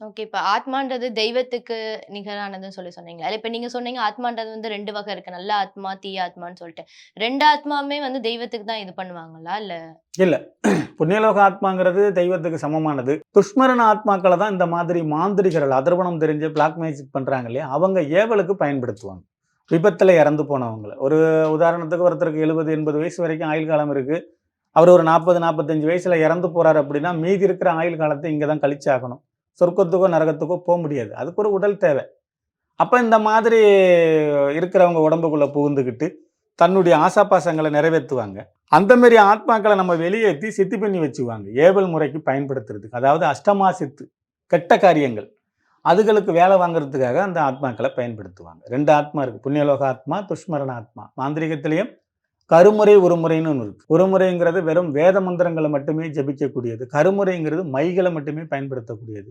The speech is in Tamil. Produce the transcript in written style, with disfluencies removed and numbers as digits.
ஓகே. இப்ப ஆத்மான்றது தெய்வத்துக்கு நிகரானதுன்னு சொன்னீங்களா? இப்ப நீங்க சொன்னீங்க ஆத்மான்றது வந்து 2 வகை இருக்கு. நல்ல ஆத்மா, தீய ஆத்மான்னு சொல்ட்டு. 2 ஆத்மாவுமே வந்து தெய்வத்துக்கு தான் இது பண்ணுவாங்களா? இல்ல இல்ல. புண்ணியலோக ஆத்மாங்கிறது தெய்வத்துக்கு சமமானது. துஷ்மரண ஆத்மாக்கள தான் இந்த மாதிரி மாந்திரிகர்கள், அதர்வணம் தெரிஞ்சு பிளாக் மேஜிக் பண்றாங்க இல்லையா? அவங்க ஏவலுக்கு பயன்படுத்துவாங்க. விபத்துல இறந்து போனவங்கள. ஒரு உதாரணத்துக்கு ஒருத்தருக்கு 70, 80 வயசு வரைக்கும் ஆயுள் காலம் இருக்கு. அவரு ஒரு 40, 45 வயசுல இறந்து போறாரு அப்படின்னா, மீதி இருக்கிற ஆயுள் காலத்த இங்க தான் கழிச்சாகணும். சொர்க்கத்துக்கோ, நரகத்துக்கோ முடியாது. அதுக்கு ஒரு உடல் தேவை. அப்ப இந்த மாதிரி இருக்கிறவங்க உடம்புக்குள்ள புகுந்துகிட்டு, தன்னுடைய ஆசாபாசங்கள நிறைவேத்துவாங்க. அந்த மாரி ஆத்மாக்கள நம்ம வெளியேத்தி சித்தி பண்ணி வச்சுக்குவாங்க. ஏவல் முறைக்கு பயன்படுத்துறதுக்கு. அதாவது அஷ்டமா சித்து, கெட்ட காரியங்கள். அதுகளுக்கு வேலை வாங்குறதுக்காக அந்த ஆத்மாக்கள பயன்படுத்துவாங்க. 2 ஆத்மா இருக்கு. புண்ணியலோக ஆத்மா, துஷ்மரண ஆத்மா. மாந்திரீகத்திலயும் கருமுறை, உருமுறைன்னு ஒண்ணு இருக்கு. உருமுறைங்கிறது வெறும் வேத மந்திரங்கள மட்டுமே ஜபிக்கக்கூடியது. கருமுறைங்கிறது மைகள மட்டுமே பயன்படுத்தக்கூடியது.